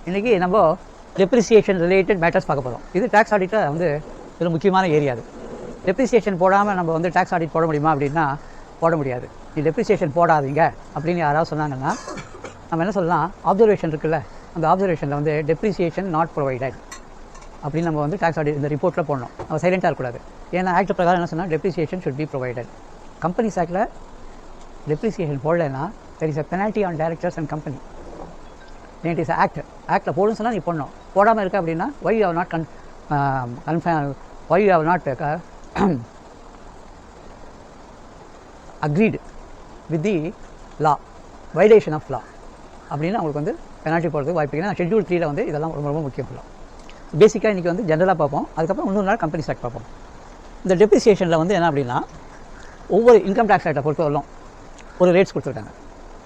இன்றைக்கி நம்ம depreciation related matters பார்க்க போகிறோம். இது டேக்ஸ் ஆடிட்டில் வந்து ஒரு முக்கியமான ஏரியா. அது டெப்ரிசியேஷன் போடாமல் நம்ம வந்து டேக்ஸ் ஆடிட் போட முடியுமா அப்படின்னா போட முடியாது. நீ டெப்ரிசியேஷன் போடாதீங்க அப்படின்னு யாராவது சொன்னாங்கன்னா நம்ம என்ன சொல்லலாம், ஆப்சர்வேஷன் இருக்குல்ல, அந்த ஆப்சர்வேஷனில் வந்து டெப்ரிசியேஷன் நாட் ப்ரொவைடட் அப்படின்னு நம்ம வந்து டேக்ஸ் ஆடிட் இந்த ரிப்போர்ட்டில் போடணும். நம்ம சைலண்ட்டாக இருக்கக்கூடாது. ஏன்னா ஆக்ட் பிரகாரம் என்ன சொன்னால் depreciation should be provided. Companies ஆக்டில் டெப்ரிசியேஷன் போடலைன்னா there is a penalty on directors and company. It is ஆக்டில் போடணும்னு சொன்னால் நீ போடணும். போடாமல் இருக்க அப்படின்னா why you have not why you have not agreed with the law, violation of law அப்படின்னு அவங்களுக்கு வந்து பெனால்ட்டி போடுறதுக்கு வாய்ப்பு. ஏன்னா ஷெட்யூல் 3ல் வந்து இதெல்லாம் ரொம்ப ரொம்ப முக்கியம். பேசிக்காக இன்றைக்கி வந்து ஜென்ரலாக பார்ப்போம். அதுக்கப்புறம் இன்னொரு நாள் கம்பெனிஸ் ஆக்ட் பார்ப்போம். இந்த டெப்ரிசியேஷனில் வந்து என்ன அப்படின்னா ஒவ்வொரு இன்கம் டேக்ஸ் ஆக்டை பொறுத்த வரலும் ஒரு ரேட்ஸ் கொடுத்துருக்காங்க.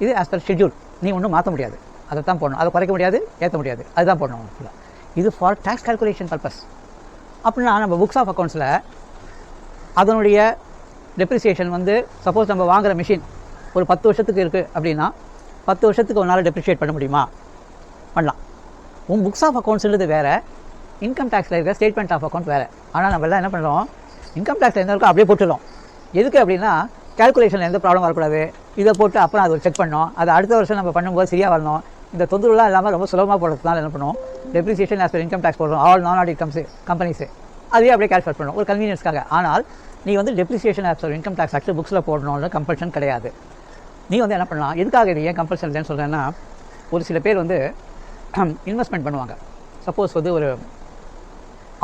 இது ஆஸ் பர் ஷெட்யூல், நீ ஒன்றும் மாற்ற முடியாது, அதை தான் போடணும். அதை குறைக்க முடியாது, ஏற்ற முடியாது, அதுதான் போடணும் ஃபுல்லாக. இது ஃபார் டேக்ஸ் கால்குலேஷன் பர்பஸ். அப்படின்னா நம்ம புக்ஸ் ஆஃப் அக்கௌண்ட்ஸில் அதனுடைய டெப்ரிசியேஷன் வந்து சப்போஸ் நம்ம வாங்குகிற மிஷின் ஒரு 10 வருஷத்துக்கு இருக்குது அப்படின்னா 10 வருஷத்துக்கு ஒன்றால் டெப்ரிஷியேட் பண்ண முடியுமா? பண்ணலாம். உன் புக்ஸ் ஆஃப் அக்கௌண்ட்ஸ்ன்றது வேறு, இன்கம் டேக்ஸில் இருக்கிற ஸ்டேட்மெண்ட் ஆஃப் அக்கௌண்ட் வேறு. ஆனால் நம்ம எல்லாம் என்ன பண்ணுறோம், இன்கம் டேக்ஸில் எந்த இருக்கோ அப்படியே போட்டுடுறோம். எதுக்கு அப்படின்னா கால்குலேஷனில் எந்த ப்ராப்ளம் வரக்கூடாது, இதை போட்டு அப்புறம் அதை செக் பண்ணோம், அதை அடுத்த வருஷம் நம்ம பண்ணும்போது சரியாக வரணும். இந்த தொந்தரவுலாம் இல்லாமல் ரொம்ப சுலபமாக போடுறதுனால என்ன பண்ணுவோம், depreciation as per income tax போடுறோம். ஆல் நான் ஆடிட் கம்பெனிஸு அதே அப்படியே கால்குலேட் பண்ணுறோம் ஒரு கன்வீனியன்ஸ்க்காக. ஆனால் நீ வந்து depreciation as per income tax act புக்ஸில் போடணும்னு கம்பல்ஷன் கிடையாது. நீ வந்து என்ன பண்ணலாம், எதுக்காக இது ஏன் கம்பல்ஷன் இல்லைன்னு சொல்கிறேன்னா, ஒரு சில பேர் வந்து இன்வெஸ்ட்மெண்ட் பண்ணுவாங்க. சப்போஸ் வந்து ஒரு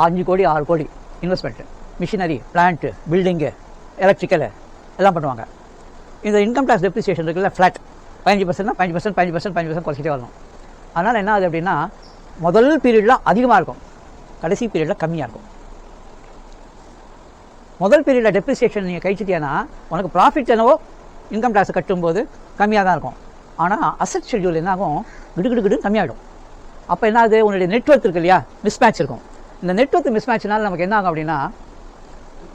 5 crore 6 crore investment, machinery, plant, building, electrical எல்லாம் பண்ணுவாங்க. இந்த இன்கம் டேக்ஸ் டெப்ரிசியேஷன் இருக்குல்ல, ஃப்ளாட் 15%, 5% குறைச்சிட்டே வரணும். அதனால் என்ன ஆகுது அப்படின்னா முதல் பீரியடில் அதிகமாக இருக்கும், கடைசி பீரியடில் கம்மியாக இருக்கும். முதல் பீரியடில் டெப்ரிசியேஷன் நீங்கள் கழிச்சிட்டியானா உனக்கு ப்ராஃபிட் என்னவோ இன்கம் டேக்ஸ் கட்டும்போது கம்மியாக தான் இருக்கும். ஆனால் அசெட் ஷெட்யூல் என்ன ஆகும், கிடு கம்மியாகிடும். அப்போ என்ன ஆகுது, உன்னுடைய நெட்வொர்க் இருக்கு இல்லையா, மிஸ்மேட்ச் இருக்கும். இந்த நெட்வொர்க் மிஸ்மேட்ச்னால நமக்கு என்ன ஆகும் அப்படின்னா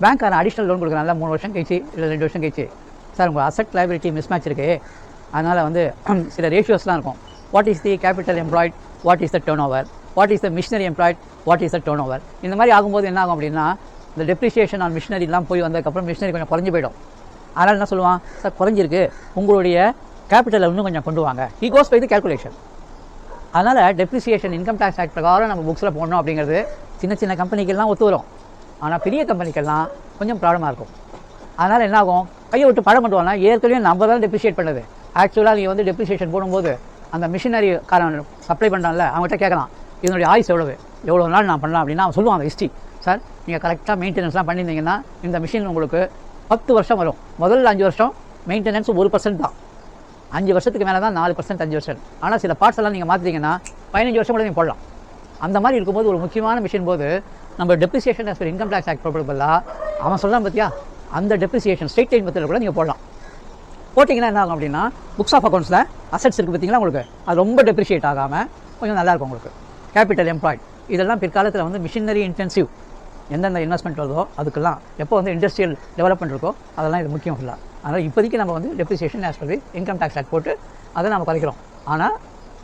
பேங்க்கான அடிஷ்னல் லோன் கொடுக்குறாங்க 3 வருஷம் கழிச்சு இல்லை 2 வருஷம் கழிச்சு, சார் உங்கள் அசெட் லைபிலிட்டி மிஸ்மேட்ச் இருக்குது, அதனால் வந்து சில ரேஷியோஸ்லாம் இருக்கும். What is the capital employed, what is the turn over, what is the machinery employed, what is the turn over. இந்த மாதிரி ஆகும்போது என்ன ஆகும் அப்படின்னா இந்த டெப்ரிசியேஷன் ஆன் மிஷினரிலாம் போய் வந்ததுக்கப்புறம் மிஷினரி கொஞ்சம் குறைஞ்சி போயிடும். அதனால் என்ன சொல்லுவான், சார் குறைஞ்சிருக்கு, உங்களுடைய கேபிட்டலை இன்னும் கொஞ்சம் கொண்டு வாங்க. He goes by the calculation. அதனால் டெப்ரிசியேஷன் இன்கம் டேக்ஸ் ஆக்ட் பிரகாரம் நம்ம புக்ஸில் போடணும் அப்படிங்கிறது சின்ன கம்பெனிக்கெல்லாம் ஒத்து வரும். ஆனால் பெரிய கம்பெனிக்கெல்லாம் கொஞ்சம் ப்ராப்ளமாக இருக்கும். அதனால் என்ன ஆகும், கையை விட்டு படம் பண்ணுவாங்கன்னா ஏற்கனவே நம்ம தான் டெப்ரிஷியேட் பண்ணுது. ஆக்சுவலாக நீங்கள் வந்து டெப்ரிசியேஷன் போடும்போது அந்த மிஷினரிக்காரன் சப்ளை பண்ணுறான்ல, அவங்ககிட்ட கேட்கலாம் இதனுடைய ஆயுஸ் எவ்வளோ நாள் நான் பண்ணலாம் அப்படின்னா அவன் சொல்லுவாங்க ஹிஸ்ட்ரி. சார் நீங்கள் கரெக்டாக மெயின்டெனன்ஸ்லாம் பண்ணியிருந்தீங்கன்னா இந்த மிஷின் உங்களுக்கு 10 வருஷம் வரும். முதல்ல 5 வருஷம் மெயின்டெனன்ஸ் 1% தான், 5 வருஷத்துக்கு மேலே தான் 4%, 5 வருஷம். ஆனால் சில பார்ட்ஸ் எல்லாம் நீங்கள் மாற்றிட்டீங்கன்னா 15 வருஷம் கூட நீங்கள் போடலாம். அந்த மாதிரி இருக்கும்போது ஒரு முக்கியமான மிஷின் போது நம்ம depreciation as per income tax act ப்ராபபிளாக அவன் சொல்லலாம் பார்த்தியா, அந்த டெப்ரிசியேஷன் ஸ்ட்ரெயிட் லைன் மெத்தடில் கூட நீங்கள் போடலாம். போட்டிங்கன்னா என்ன ஆகும் அப்படின்னா புக்ஸ் ஆஃப் அக்கௌண்ட்ஸில் அசெட்ஸ் இருக்குது பார்த்தீங்களா, உங்களுக்கு அது ரொம்ப டெப்ரிஷியேட் ஆகாமல் கொஞ்சம் நல்லாயிருக்கும். உங்களுக்கு கேபிட்டல் எம்ப்ளாய்ட் இதெல்லாம் பிற்காலத்தில் வந்து மிஷினரி இன்டென்சிவ் எந்தெந்த இன்வெஸ்ட்மெண்ட் வருதோ அதுக்கெல்லாம் எப்போ வந்து இண்டஸ்ட்ரியல் டெவலப்மெண்ட் இருக்கோ அதெல்லாம் இது முக்கியம் ஃபுல்லாக. அதனால் இப்போதைக்கு நம்ம வந்து depreciation as per income tax act போட்டு அதை நம்ம குறைக்கிறோம். ஆனால்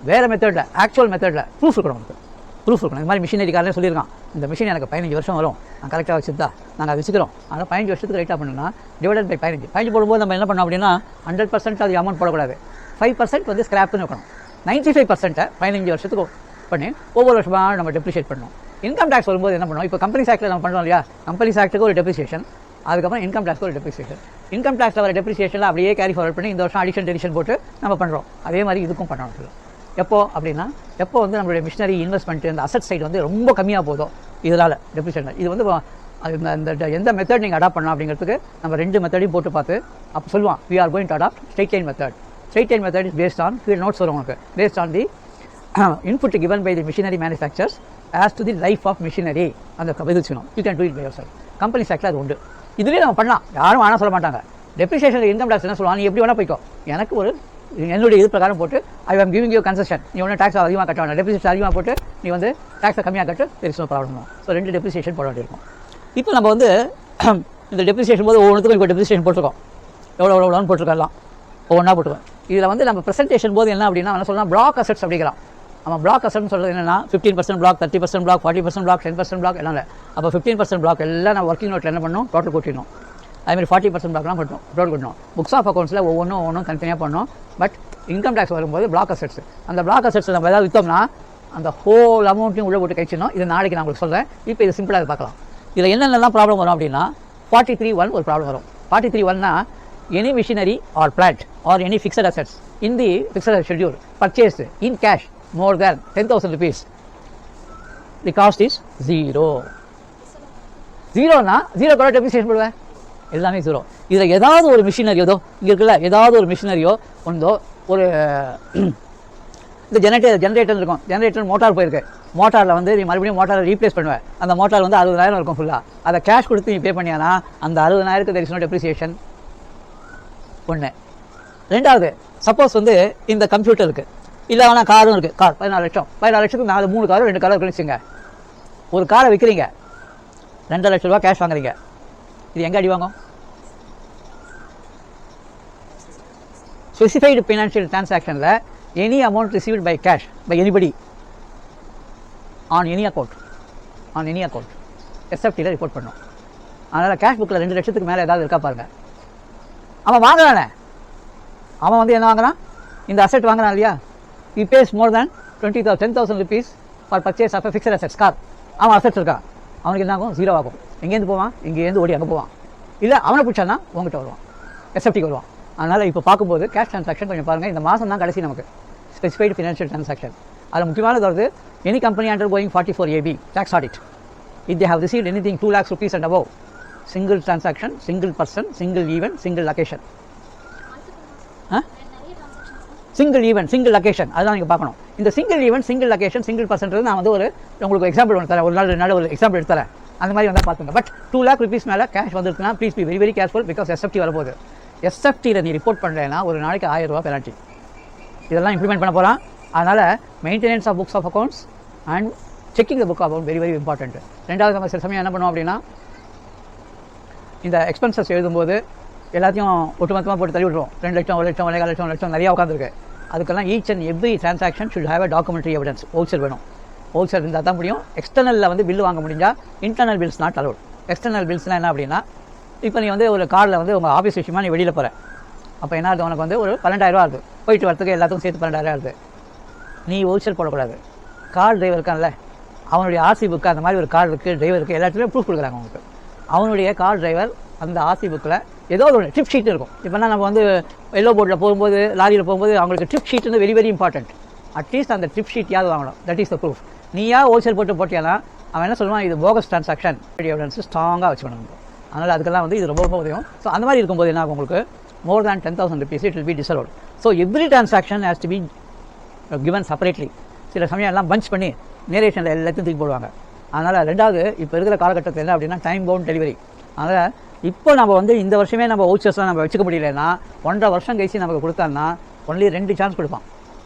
வேறு மெத்தடில் ஆக்சுவல் மெத்தடில் ப்ரூஃப் இருக்கணும். நமக்கு ப்ரூஃப் இருக்கணும். இந்த மாதிரி மிஷினரிக்காரனே சொல்லியிருக்கான், இந்த மிஷின் எனக்கு 15 வருஷம் வரும், நான் கரெக்டாக வச்சுருந்தா நாங்கள் அதை வச்சுக்கிறோம். ஆனால் 15 வருஷத்துக்கு ரைட்டாக பண்ணணும்னா டிவைடட் பை 15 போடும்போது நம்ம என்ன பண்ணோம் அப்படின்னா 100% அது அமௌண்ட் போடக்கூடாது. 5% வந்து ஸ்கிராப்னு இருக்கணும். 95% 15 வருஷத்துக்கு பண்ணி ஒவ்வொரு வருஷமாக நம்ம டெப்ரிஷியேட் பண்ணணும். இன்கம் டேக்ஸ் வரும்போது என்ன பண்ணுவோம், இப்போ கம்பெனிஸ் ஆக்டில் நம்ம பண்ணுறோம் இல்லையா, கம்பெனிஸ் ஆக்ட்டுக்கு ஒரு டெப்ரிசியேஷன், அதுக்கப்புறம் இன்கம் டேக்ஸ்க்கு ஒரு டெப்ரிசியேஷன். இன்கம் டேக்ஸில் வர டெப்ரிசியேஷனில் அப்படியே கேரி ஃபார்வர்ட் பண்ணி இந்த வருஷம் டெடிஷன் போட்டு நம்ம பண்ணுறோம். அதே மாதிரி இதுக்கும் பண்ணணும். எப்போ அப்படின்னா எப்போ வந்து நம்மளுடைய மிஷினரி இன்வெஸ்ட்மெண்ட் இந்த அசெட் சைடு வந்து ரொம்ப கம்மியாக போதும், இதனால் டெப்ரிசியேஷன். இது வந்து இந்த எந்த மெத்தட் நீங்கள் அடாப்ட் பண்ணலாம் அப்படிங்கிறதுக்கு நம்ம 2 மெத்தடையும் போட்டு பார்த்து அப்போ சொல்லுவான், we are going to adopt straight line method. Straight line method is based on கீழ் நோட்ஸ் வரும் உங்களுக்கு, based on the input given by the machinery manufacturers as to the life of machinery. அந்த எதுச்சுணும் you can do it by yourself. Companies ஆக்டில் அது உண்டு. இதுலேயே நம்ம பண்ணலாம், யாரும் ஆனால் சொல்ல மாட்டாங்க. டெப்ரிசியேஷன் இன்கம் டேக்ஸ் என்ன சொல்லுவாங்க, நீ எப்படி வேணால் போய்க்கோ, எனக்கு ஒரு என்னுடைய இது பிரகாரம் போட்டு ஐ ஆம் கிவிங் யூ கன்செஷன், நீ ஒன்றும் டேக்ஸ் அதிகமாக கட்ட வேண்டாம், டெப்ரிசியேஷன் அதிகமாக போட்டு நீ வந்து டேக்ஸை கம்மியாக கட்டு, there is no problem. So 2 depreciation போட வேண்டியிருக்கும். இப்போ நம்ம வந்து இந்த டெப்ரிசியேஷன் போது ஒவ்வொன்றுக்கும் இப்போ டெப்ரிசியேஷன் போட்டிருக்கோம், எவ்வளோன்னு போட்டிருக்கலாம், ஒவ்வொன்றா போட்டுருக்கோம். இதில் வந்து நம்ம ப்ரெசென்டேஷன் போது என்ன அப்படின்னா என்ன சொல்லலாம், பிளாக் அசெட்ஸ் அப்படிங்கிறான். நம்ம பிளாக் அசட்னு சொல்கிறது என்னென்னா 15% பிளாக், 30% பிளாக், 40% பிளாக், 10% பிளாக் எல்லாம் இல்லை. அப்போ 15% பிளாக் எல்லாம் நான் ஒர்க்கிங் நோட்டில் என்ன பண்ணணும், டோட்டல் கூட்டிடணும். அதுமாதிரி 40% பிளாக்லாம் பண்ணணும், டோட்டல் கூட்டணும். புக்ஸ் ஆஃப் அக்கௌண்ட்ஸில் ஒவ்வொன்றும் தனித்தனியாக பண்ணணும். பட் இன்கம் டேக்ஸ் வரும்போது பிளாக் அசெட்ஸ், அந்த பிளாக் அசெட்ஸ் நம்ம ஏதாவது விற்றோம்னா அந்த ஹோல் அமௌண்ட்டையும் உள்ளே போட்டு கழிச்சிடணும். இது நாளைக்கு நான் உங்களுக்கு சொல்கிறேன். இப்போ இது சிம்பிளாக பார்க்கலாம். இதில் என்னென்னலாம் ப்ராப்ளம் வரும் அப்படின்னா 43(1) ஒரு ப்ராப்ளம் வரும். 43(1)னா any machinery or plant or any fixed assets in the fixed schedule purchased in cash more than 10,000 rupees, the cost is 0. 0னா 0 கூட டெப்ரிசியேஷன் போடுவேன், எல்லாமே 0. இதில் ஏதாவது ஒரு மிஷினரியோ இங்கே இருக்குல்ல, ஏதாவது ஒரு மிஷினரியோ ஒன்றோ ஒரு இந்த ஜென்ரேட்டர் இருக்கும், ஜென்ரேட்டர் மோட்டார் போயிருக்கு, மோட்டாரில் வந்து நீ மறுபடியும் மோட்டாரை ரீப்ளேஸ் பண்ணுவேன். அந்த மோட்டார் வந்து 60,000 இருக்கும் ஃபுல்லாக. அதை கேஷ் கொடுத்து நீ பே பண்ணியானா அந்த 60,000க்கு தெர் இஸ் நோ டெப்ரிசியேஷன். ஒன்று. ரெண்டாவது, சப்போஸ் வந்து இந்த கம்ப்யூட்டர் இருக்குது, இல்லை ஆனால் காரும் இருக்குது, கார் 14 லட்சம், 14 லட்சத்துக்கு 3 காரும் 2 காரும் இருக்குன்னு வச்சுங்க. ஒரு காரை விற்கிறீங்க, 2 லட்ச ரூபா கேஷ் வாங்குறீங்க. இது எங்கே அடி வாங்கும்? ஸ்பெசிஃபைடு ஃபினான்ஷியல் டிரான்சாக்ஷனில் any amount received by cash by anybody on any account எஸ்எஃப்டியில் ரிப்போர்ட் பண்ணணும். அதனால் கேஷ் புக்கில் 2 லட்சத்துக்கு மேலே ஏதாவது இருக்கா பாருங்கள். அவன் வாங்குறானே, அவன் வந்து என்ன வாங்குறான், இந்த அசெட் வாங்குறான் இல்லையா, he pays more than 10,000 rupees for purchase of a fixed assets car. அவன் அசெட்ஸ் இருக்கா, அவனுக்கு என்ன ஆகும், 0 ஆகும். எங்கேருந்து போவான், இங்கேருந்து ஓடி அங்கே போவான். இல்லை அவனை பிடிச்சானா உங்ககிட்ட வருவான், எஸ்எஃப்டிக்கு வருவான். அதனால் இப்போ பார்க்கும்போது கேஷ் ட்ரான்சாக்ஷன் கொஞ்சம் பாருங்கள். இந்த மாதம் தான் கடைசி நமக்கு ஸ்பெசிஃபைடு ஃபினான்ஷியல் ட்ரான்சாக்ஷன். அதில் முக்கியமானது வருது any company under going 44AB tax audit if they have received anything 2 lakhs rupees and above, single transaction, single person, single event, single location. Single event, single location, அதுதான் நீங்கள் பார்க்கணும். இந்த single event, single location, single percent நான் வந்து ஒரு உங்களுக்கு example ஒன்று தரேன், ஒரு நாள் 2 நாள் ஒரு எக்ஸாம்பிள் எடுத்து தரேன். அந்த மாதிரி வந்தால் பார்த்துங்க. பட் 2 lakh rupees மேலே கேஷ் வந்துருக்குன்னா please be very careful, because SFT வரப்போகுது. எஸ்எஃப்டியில் நீ ரிப்போர்ட் பண்ணுறேன்னா ஒரு நாளைக்கு 1000 ரூபா பெனால்ட்டி. இதெல்லாம் இம்ப்ளிமெண்ட் பண்ண போகிறான். அதனால் maintenance of books of accounts and checking the book account very important. ரெண்டாவது நம்ம சில சமயம் என்ன பண்ணுவோம் அப்படின்னா, இந்த எக்ஸ்பென்சஸ் எழுதும்போது எல்லாத்தையும் ஒட்டுமொத்தமாக போட்டு தள்ளி விட்ருவோம். 2 லட்சம், 1 லட்சம், 1,4 லட்சம் நிறையா உட்காந்துருக்கு. அதுக்கெல்லாம் each and every transaction should have a documentary evidence. Wholesale வேணும், ஹோல்சேல் இருந்தால் தான் முடியும். எக்ஸ்டர்னலில் வந்து பில்லு வாங்க முடிஞ்சால் internal bills not allowed. External பில்ஸ்னால் என்ன அப்படின்னா, இப்போ நீ வந்து ஒரு கார்டில் வந்து உங்கள் ஆஃபீஸ் விஷயமா நீ வெளியில் போகிற, அப்போ என்ன ஆகுது, உனக்கு வந்து ஒரு 12,000 ஆகுது, போயிட்டு வரத்துக்கு எல்லாத்துக்கும் சேர்த்து 12,000 ஆகுது. நீ ஹோல்சேல் போடக்கூடாது. கார் டிரைவர் இருக்கான்ல, அவனுடைய ஆர்சி புக்கு அந்த மாதிரி ஒரு கார் இருக்குது, டிரைவருக்கு எல்லாத்துலேயும் ப்ரூஃப் கொடுக்குறாங்க உங்களுக்கு. அவனுடைய கார் டிரைவர் அந்த ஆர்சி புக்கில் ஏதோ ஒரு ட்ரிப் ஷீட் இருக்கும். இப்போனா நம்ம வந்து எல்லோ போர்டில் போகும்போது, லாரியில் போகும்போது அவங்களுக்கு ட்ரிப் ஷீட் வந்து வெரி இம்பார்ட்டன்ட். அட்லீஸ்ட் அந்த ட்ரிப் ஷீட் யாவது வாங்கணும். That is the proof. நீயா ஹோல்சேல் போட்டியானா அவன் என்ன சொல்லுவான், இது போகஸ் ட்ரான்சாக்ஷன் எவிடன்ஸ் ஸ்ட்ராங்காக வச்சுக்கணும். அதனால் அதுக்கெல்லாம் வந்து இது ரொம்ப உதவும். ஸோ அந்த மாதிரி இருக்கும்போது என்ன ஆகும், உங்களுக்கு more than 10,000 rupees it will be disallowed. So every transaction has to be given separately. சில சமயம் எல்லாம் பஞ்ச் பண்ணி நேரேஷனில் எல்லாத்தையும் தூக்கி போடுவாங்க. அதனால் ரெண்டாவது இப்போ இருக்கிற காலகட்டத்தில் என்ன அப்படின்னா டைம் பவுண்ட் டெலிவரி. அதனால் இப்போ நம்ம வந்து இந்த வருஷமே நம்ம வவுச்சர்ஸ்லாம் நம்ம வச்சுக்க முடியலன்னா 1.5 வருஷம் கழிச்சு நமக்கு கொடுத்தான்னா ஒன்லி 2 சான்ஸ் கொடுப்பான்.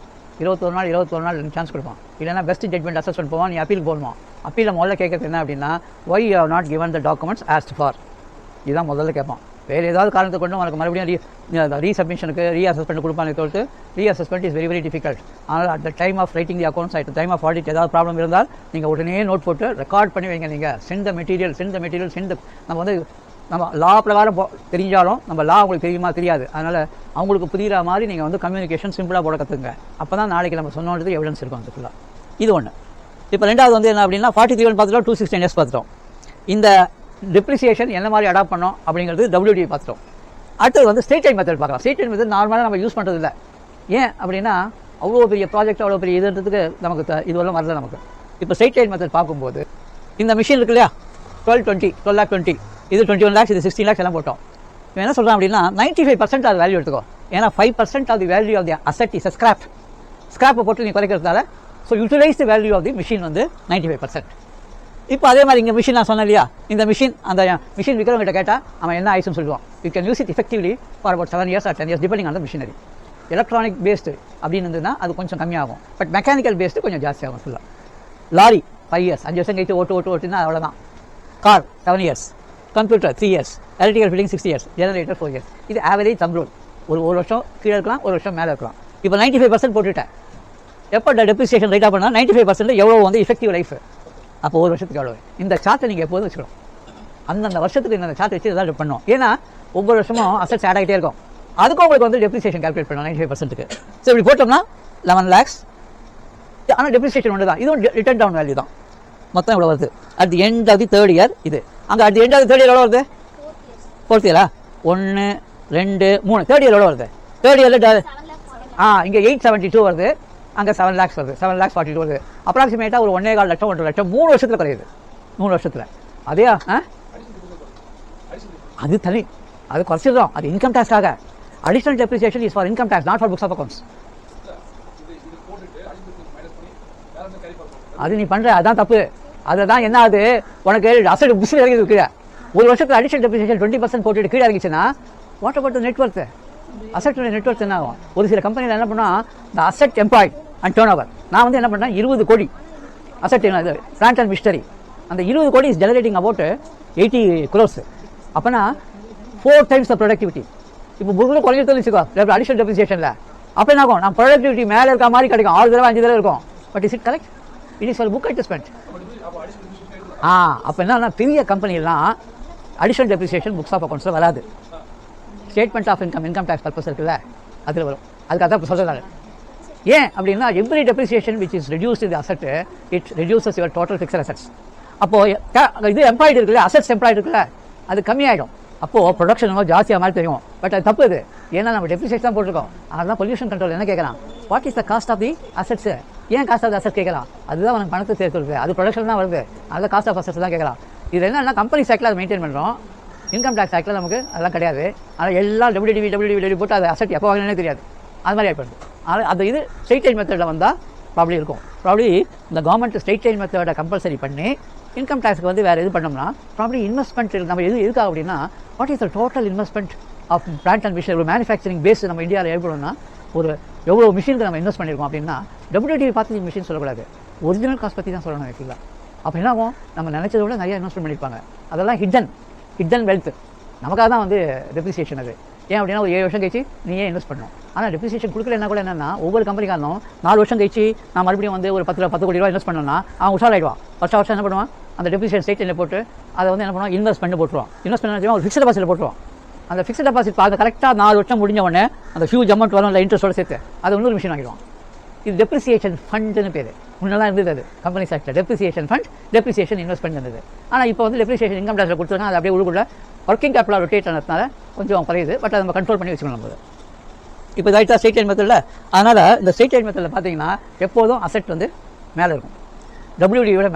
21 நாள் 2 சான்ஸ் கொடுப்பான். இல்லைனா பெஸ்ட் ஜட்மெண்ட் அசஸ்மெண்ட் போவான், நீ அப்பீல் போகணுமா. அப்பீலில் முதல்ல கேட்கறது என்ன அப்படின்னா, why you have not given the documents asked for, இதுதான் முதல்ல கேட்பான். வேறு ஏதாவது காரணத்தை கொண்டு உனக்கு மறுபடியும் ரீசப்மிஷனுக்கு ரீஅசஸ்மெண்ட் கொடுப்பானே தவிர்த்து ரீஅசஸ்மெண்ட் இஸ் வெரி டிஃபிகல்ட். ஆனால் at the time of writing the accounts, at the time of audit ஏதாவது ப்ராப்ளம் இருந்தால் நீங்கள் உடனே நோட் போட்டு ரெக்கார்ட் பண்ணி வைங்க. நீங்கள் சென்ட் த மெட்டீரியல் நம்ம வந்து நம்ம லா பிரகாரம் தெரிஞ்சாலும் நம்ம லா உங்களுக்கு தெரியுமா தெரியாது. அதனால் அவங்களுக்கு புரிகிற மாதிரி நீங்கள் வந்து கம்யூனிகேஷன் சிம்பிளாக போட கற்றுங்க. அப்போ தான் நாளைக்கு நம்ம சொன்னது எவிடன்ஸ் இருக்கும் அதுக்குள்ள. இது ஒன்று. இப்போ ரெண்டாவது வந்து என்ன அப்படின்னா 43 பார்த்துட்டோம், 216 years பார்த்துட்டோம். இந்த டெப்ரிசியேஷன் என்ன மாதிரி அடாப்ட் பண்ணோம் அப்படிங்கிறது WDI பார்த்துட்டோம். அடுத்தது வந்து ஸ்ட்ரெயிட் லைன் மெத்தட் பார்க்கலாம். ஸ்ட்ரெயிட் லைன் மெத்தட் நார்மலாக நம்ம யூஸ் பண்ணுறது இல்லை. ஏன் அப்படின்னா அவ்வளோ பெரிய ப்ராஜெக்ட், அவ்வளோ பெரிய இதுன்றதுக்கு நமக்கு இதுவெல்லாம் வரல நமக்கு. இப்போ ஸ்ட்ரெயிட் லைன் மெத்தட் பார்க்கும்போது இந்த மிஷின் இருக்கு இல்லையா, 12 lakh 20, இது 21 lakhs, இது 16 lakhs எல்லாம் போட்டோம். இப்போ என்ன சொல்கிறேன் அப்படின்னா 95% அது வேல்யூ எடுத்துக்கோ. ஏன்னா 5% of the value of the asset is ஸ்கிராப்பை போட்டு நீ குறைக்கிறதால so utilise the value of the machine வந்து 95%. இப்போ அதே மாதிரி இங்கே மிஷின் நான் சொன்னேன் இல்லையா, இந்த மிஷின் அந்த மிஷின் விற்கிறவங்கிட்ட கேட்டால் அவன் என்ன ஆயிடுச்சுன்னு சொல்லுவான். You can use it effectively for about 7 years or 10 years depending on the machinery. Electronic based அப்படின்னு இருந்ததுன்னா அது கொஞ்சம் கம்மியாகும். பட் மெக்கானிக்கல் பேஸ்டு கொஞ்சம் ஜாஸ்தியாகும் ஃபுல்லாக. லாரி 5 years, 5 வருஷம் கழித்து ஓட்டுனா அவ்வளோதான். Car 7 years, computer 3 years, electrical fitting 6 years, generator 4 years. இது ஆவரேஜ் தம் ரூல். ஒரு வருஷம் கீழே இருக்கலாம், ஒரு வருஷம் மேலே இருக்கலாம். இப்போ 95% போட்டுட்டேன். எப்போ டெப்ரிசியேஷன் ரைட் ஆஃப் பண்ணால் 95% எவ்வளோ வந்து எஃபெக்டிவ் லைஃப், அப்போ ஒரு வருஷத்துக்கு எவ்வளோ. இந்த சார்ட்டை நீங்கள் எப்போதும் வச்சுக்கணும். அந்தந்த வருஷத்துக்கு இந்த சார்ட் வச்சு இதான் பண்ணோம். ஏன்னா ஒவ்வொரு வருஷமும் அசட்ஸ் ஆட் ஆகிட்டே இருக்கும். அதுக்கும் உங்களுக்கு வந்து டெப்ரிசியேஷன் கால்குலேட் பண்ணணும் 95%க்கு. ஸோ இப்படி போட்டோம்னா 11 lakhs. ஆனால் டெப்ரிசியேஷன் ஒன்று தான், இதுவும் ரிட்டர்ன் டவுன் வேல்யூ தான். மொத்தம் இவ்வளோ வருது at the end of the third year. இது அங்கே at the end of the third year எவ்வளோ வருது? ஃபோர்த் இயரா? 1 2 3 தேர்ட் இயர் எவ்வளோ வருது? தேர்ட் இயரில் இங்கே 872 வருது, அங்கே 7 lakhs வருது, 7 lakhs 42 வருது. அப்ராக்சிமேட்டாக ஒரு 1.25 லட்சம் 1 லட்சம் 3 வருஷத்தில் குறையுது. 3 வருஷத்தில் அதே அது தனி, அது குறைச்சிடுறோம். அது இன்கம் டேக்ஸ்க்காக. Additional depreciation is for income tax, not for books of accounts. அது நீ பண்ற அதான் தப்பு. அதுதான் என்ன ஆகுது, உனக்கு அசட் புக்ஸ் இறங்கி கீழே ஒரு வருஷத்துக்கு அடிஷனல் டெப்ரிசியேஷன் 20% போட்டுட்டு கீழே இறங்கிச்சுன்னா வாட் அபவுட் நெட்வொர்க்? அசட்டோட நெட்வொர்க் என்ன ஆகும்? ஒரு சில கம்பெனியில் என்ன பண்ணால் இந்த asset employed and turn over, நான் வந்து என்ன பண்ணேன் 20 கோடி அசட் பிளான்ட் அண்ட் மிஷனரி, அந்த 20 கோடி இஸ் ஜெனரேட்டிங் அபவுட் 80 crores. அப்போனா 4 times த ப்ரொடக்டிவிட்டி. இப்போ புக்கில் குறைஞ்சிட்டு வச்சுக்கோ அடிஷனல் டெப்ரிசியேஷனில், அப்போ என்ன ஆகும், நான் ப்ரொடக்டிவிட்டி மேலே இருக்க மாதிரி கிடைக்கும், 6 தடவை 5 தடவை இருக்கும். But is it correct? It is for book adjustment. அப்போ என்னன்னா பெரிய கம்பெனிலாம் அடிஷனல் டெப்ரிசியேஷன் புக்ஸ் ஆஃப் அக்கௌண்ட்ஸில் வராது. Statement of income tax purpose இருக்குல்ல, அதில் வரும். அதுக்காக தான் சொல்கிறதால ஏன் அப்படின்னா every depreciation which is reduce the asset it reduces your total fixed assets. அப்போது இது எம்ப்ளாய்டு இருக்குல்ல, அசட்ஸ் எம்ப்ளாய்டு இருக்குல்ல, அது கம்மியாயிடும். அப்போது ப்ரொடக்ஷன் ஜாஸ்தியாக மாதிரி தெரியும். பட் அது தப்பு. இது ஏன்னா நம்ம டெப்ரிசியேஷன் தான் போட்டிருக்கோம். அதெல்லாம் பொல்யூஷன் கண்ட்ரோல் என்ன கேட்கலாம், what is the cost of the assets? ஏன் காஸ்ட் ஆஃப் தி அசட் கேட்கலாம்? அதுதான் உனக்கு பணத்தை சேர்த்துருது, அது ப்ரொடக்ஷன் தான் வருது, அதில் காஸ்ட் ஆஃப் அசட்ஸ் தான் கேட்கலாம். இது என்னன்னா கம்பெனி சைக்கிள் அதை மெயின்டைன் பண்ணுறோம், இன்கம் டேக்ஸ் ஆக்டில் நமக்கு அதெல்லாம் கிடையாது. ஆனால் எல்லாம் டபிள்யூடிவி போட்டு அது அசட் எப்போ வாங்கினே தெரியாது, அது மாதிரி ஆகிடுது. ஆனால் அது இது ஸ்ட்ரெயிட் லைன் மெத்தடில் வந்தால் ப்ராப்ளம் இருக்கும். ப்ராப்ளி இந்த கவர்மெண்ட் ஸ்ட்ரெயிட் லைன் மெத்தடை கம்பல்சரி பண்ணி இன்கம் டேக்ஸ்க்கு வந்து வேறு இது பண்ணோம்னா ப்ராப்ளி இன்வெஸ்ட்மெண்ட் நம்ம எதுக்காக அப்படின்னா what is the total investment of plant and machine, ஒரு மேனுஃபேக்சரிங் பேஸ் நம்ம இந்தியாவில் ஏற்படும்னா ஒரு எவ்வளோ மிஷினுக்கு நம்ம இன்வெஸ்ட் பண்ணியிருக்கோம் அப்படின்னா டபிள்யூடிவி பார்த்து மிஷின் சொல்லக்கூடாது, ஒரிஜினல் காஸ்ட் பற்றி தான் சொல்லணும் ஆக்சுவலாக. அப்போ என்ன ஆகும், நம்ம நினச்சதை விட நிறையா இன்வெஸ்ட்மெண்ட் பண்ணியிருப்பாங்க. அதெல்லாம் ஹிடன் வெல்த். நமக்காக தான் வந்து டெப்ரிசியேஷன். அது ஏன் அப்படின்னா ஒரு 7 வருஷம் கழிச்சு நீயே இன்வெஸ்ட் பண்ணணும். ஆனால் டெப்ரிசியேஷன் கொடுக்கலன்னா கூட என்னன்னா ஒவ்வொரு கம்பெனிக்காரனும் 4 வருஷம் கழிச்சு நான் மறுபடியும் வந்து ஒரு 10 கோடி ரூபா இன்வெஸ்ட் பண்ணணும்னா அவன் உஷாராயிடுவான். வருஷம் என்ன பண்ணுவான், அந்த டெப்ரிசியேஷன் ஸ்டேட்டில் போட்டு அதை வந்து என்ன பண்ணுவான், இன்வெஸ்ட் பண்ணி போட்டுருவான். இன்வெஸ்ட் பண்ண ஒரு ஃபிக்ஸ்ட் டெபாசிட்டில் போட்டுருவான். அந்த ஃபிக்ஸ்ட் டெபாசிட் பார்த்து கரெக்டாக 4 வருஷம் முடிஞ்ச உடனே அந்த ஹியூஜ் அமௌண்ட் வரும், இல்லை இன்ட்ரெஸ்ட்டோட சேர்த்து அது இன்னொரு மிஷின் வாங்கிடுவான். இது டெப்ரிசியேஷன் ஃபண்டுன்னு பேர். முன்னெல்லாம் இருந்தது அது கம்பெனி சாக்டில் டெப்ரிசியேஷன் ஃபண்ட், டெப்ரிசியேஷன் இன்வெஸ்ட்மெண்ட் இருந்தது. ஆனால் இப்போ வந்து டெப்ரிசியேஷன் இன்கம் டேக்ஸில் கொடுத்துருக்காங்க, அது அப்படியே உள்ளுக்குள்ள ஒர்க்கிங் கேபிட்டல் ரொட்டேட் ஆனதுனால கொஞ்சம் குறையுது. பட் அதை நம்ம கண்ட்ரோல் பண்ணி வச்சுக்கணும். நம்ம இப்போ ரைட்டாக ஸ்ட்ரெயிட் லைன் மெத்தடில், அதனால் இந்த ஸ்ட்ரெயிட் லைன் மெத்தடில் பார்த்தீங்கன்னா எப்போதும் அசெட் வந்து மேலே இருக்கும், டபிள்யூடிவியோட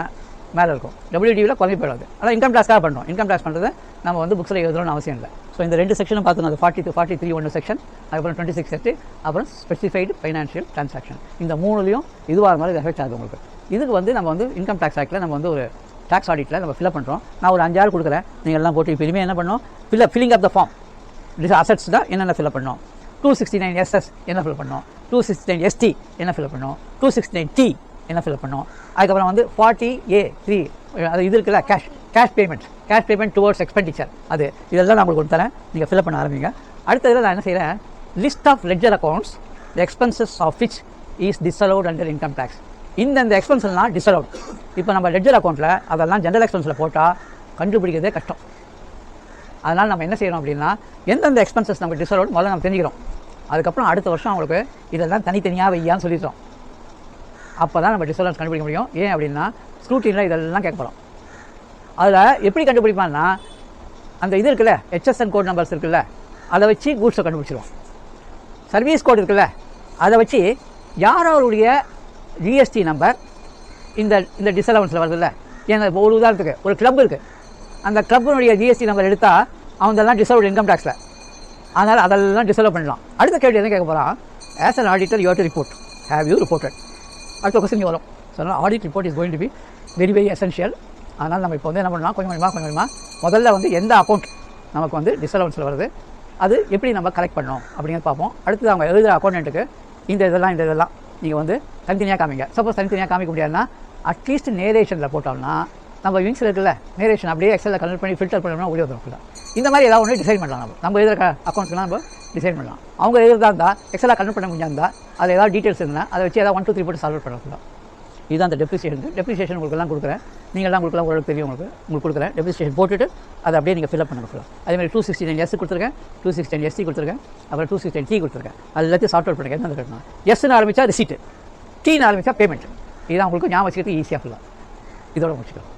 மேலே இருக்கும். டபிள்யூடிவியில் குறைஞ்சி போயிடாது. ஆனால் இன்கம் டேக்ஸாக பண்ணுறோம். இன்கம் டேக்ஸ் பண்ணுறது நம்ம வந்து புக்ஸில் எழுதணும்னு அவசியம் இல்லை. ஸோ இந்த 2 செக்ஷனும் பார்த்துங்க, அது 40 to 43 ஒன்று செக்ஷன், அதுக்கப்புறம் 26 அப்புறம் ஸ்பெசிஃபைடு ஃபைனான்ஷியல் டிரான்சாக்ஷன். இந்த 3லையும் இதுவாக மாதிரி எஃபெக்ட் ஆகுது உங்களுக்கு. இதுக்கு வந்து நம்ம வந்து இன்கம் டேக்ஸ் ஆக்டில் நம்ம வந்து ஒரு டேக்ஸ் ஆடிட்டில் நம்ம ஃபில்அப் பண்ணுறோம். நான் ஒரு 5 கொடுக்குறேன், நீங்கள் எல்லாம் போட்டு இப்போ இனிமேல் என்ன பண்ணோம், filling up the form. Assets தான் என்னென்ன ஃபில்அப் பண்ணோம், 269SS என்ன ஃபில் பண்ணோம், 269ST என்ன ஃபில் பண்ணோம், 269T என்ன ஃபில் பண்ணோம். அதுக்கப்புறம் வந்து 40A3 அது இது இருக்குல்ல, கேஷ் பேமெண்ட் டுவர்ட்ஸ் எக்ஸ்பெண்டிச்சர், அது இதெல்லாம் நான் உங்களுக்கு கொடுத்துறேன், நீங்கள் ஃபில்அப் பண்ண ஆரம்பிங்க. அடுத்ததில் நான் என்ன செய்கிறேன், list of ledger accounts the expenses of which is disallowed under income tax. இந்த எக்ஸ்பென்ஸ்லாம் டிஸ்அலவுட். இப்போ நம்ம லெட்ஜர் அக்கௌண்ட்டில் அதெல்லாம் ஜென்ரல் எக்ஸ்பென்ஸில் போட்டால் கண்டுபிடிக்கிறதே கஷ்டம். அதனால் நம்ம என்ன செய்யணும் அப்படின்னா எந்தெந்த எக்ஸ்பென்சஸ் நமக்கு டிஸ்அலவுட் முதல்ல நம்ம தெரிஞ்சுக்கிறோம். அதுக்கப்புறம் அடுத்த வருஷம் அவங்களுக்கு இதெல்லாம் தனித்தனியாக வையான்னு சொல்லிடுறோம். அப்போ தான் நம்ம டிஸ்அலவுன்ஸ் கண்டுபிடிக்க முடியும். ஏன் அப்படின்னா ஸ்க்ரூட்டினில் இதெல்லாம் கேட்க போகிறோம். அதில் எப்படி கண்டுபிடிப்பான்னா அந்த இது இருக்குல்ல, HSN கோட் நம்பர்ஸ் இருக்குல்ல, அதை வச்சு கூட்ஸை கண்டுபிடிச்சிடுவோம். சர்வீஸ் கோட் இருக்குல்ல, அதை வச்சு யாரோடைய ஜிஎஸ்டி நம்பர் இந்த டிஸ்அலவன்ஸில் வருதுல்ல. ஏன்னா ஒரு உதாரணத்துக்கு ஒரு கிளப் இருக்குது, அந்த கிளப்பினுடைய ஜிஎஸ்டி நம்பர் எடுத்தால் அவங்கெல்லாம் டிஸ்அலவுட் இன்கம் டேக்ஸில், அதனால் அதெல்லாம் டிஸ்அலவ் பண்ணலாம். அடுத்த கேள்வி என்ன கேட்க போகிறான், as an auditor you have to report, have you reported. அடுத்த கொஸ்டின் வரும். So audit report is going to be very very essential. அதனால் நம்ம இப்போ வந்து என்ன பண்ணலாம், கொஞ்சம் கொஞ்சமாக முதல்ல வந்து எந்த அக்கௌண்ட் நமக்கு வந்து டிஸ்அலவன்ஸில் வருது அது எப்படி நம்ம கலெக்ட் பண்ணோம் அப்படிங்கிறது பார்ப்போம். அடுத்து அவங்க எழுதுகிற அக்கௌண்ட்டுக்கு இதெல்லாம் நீங்கள் வந்து தனித்தனியாக காமிங்க. சப்போஸ் தனித்தனியாக காமிக்க முடியாதுன்னா அட்லீஸ்ட் நேரேஷனில் போட்டோம்னா நம்ம விங்ஸ் இருக்குல்ல, நேரேஷன் அப்படியே எக்ஸலில் கன்வெர்ட் பண்ணி ஃபில்டர் பண்ணோம்னா உள்ளே வந்துடும். இந்த மாதிரி ஏதாவது ஒன்று டிசைன் பண்ணலாம். நம்ம எழுதுகிற அக்கௌண்ட்ஸ்லாம் நம்ம டிசைன் பண்ணலாம். அவங்க எழுதுறதா இருந்தால் எக்ஸலாக கன்வெர்ட் பண்ண முடியாது இருந்தால் அதில் ஏதாவது டீட்டெயில்ஸ் இருந்தால் அதை வச்சு ஏதாவது 1 2 3 போட்டு சால்வ் பண்ணலாம். இதுதான் அந்த டெப்ரிசியேஷன் உங்களுக்குலாம் கொடுக்குறேன். நீங்கள்லாம் உங்களுக்குலாம் ஓரளவுக்கு தெரியும். உங்களுக்கு கொடுக்குறேன். டெப்ரிசியேஷன் போட்டுட்டு அதை அப்படியே நீங்கள் ஃபில்அப் பண்ணணும் ஃபுல்லாக. அதேமாதிரி 269S கொடுத்துருக்கேன், 269ST கொடுத்துருக்கேன், அப்புறம் 269T கொடுத்துருக்கேன். அது எல்லாத்தையும் சார்ட் அவுட் பண்ணுங்க. என்ன கட்டணும்? எஸ்ன்னு ஆரம்பித்தா ரிசீட்டு, டீன்னு ஆரம்பித்தா பேமெண்ட். இதுதான் உங்களுக்கு ஞாபகம் வச்சுக்கிறது ஈஸியாக ஃபுல்லாக. இதோட முடிச்சுக்கலாம்.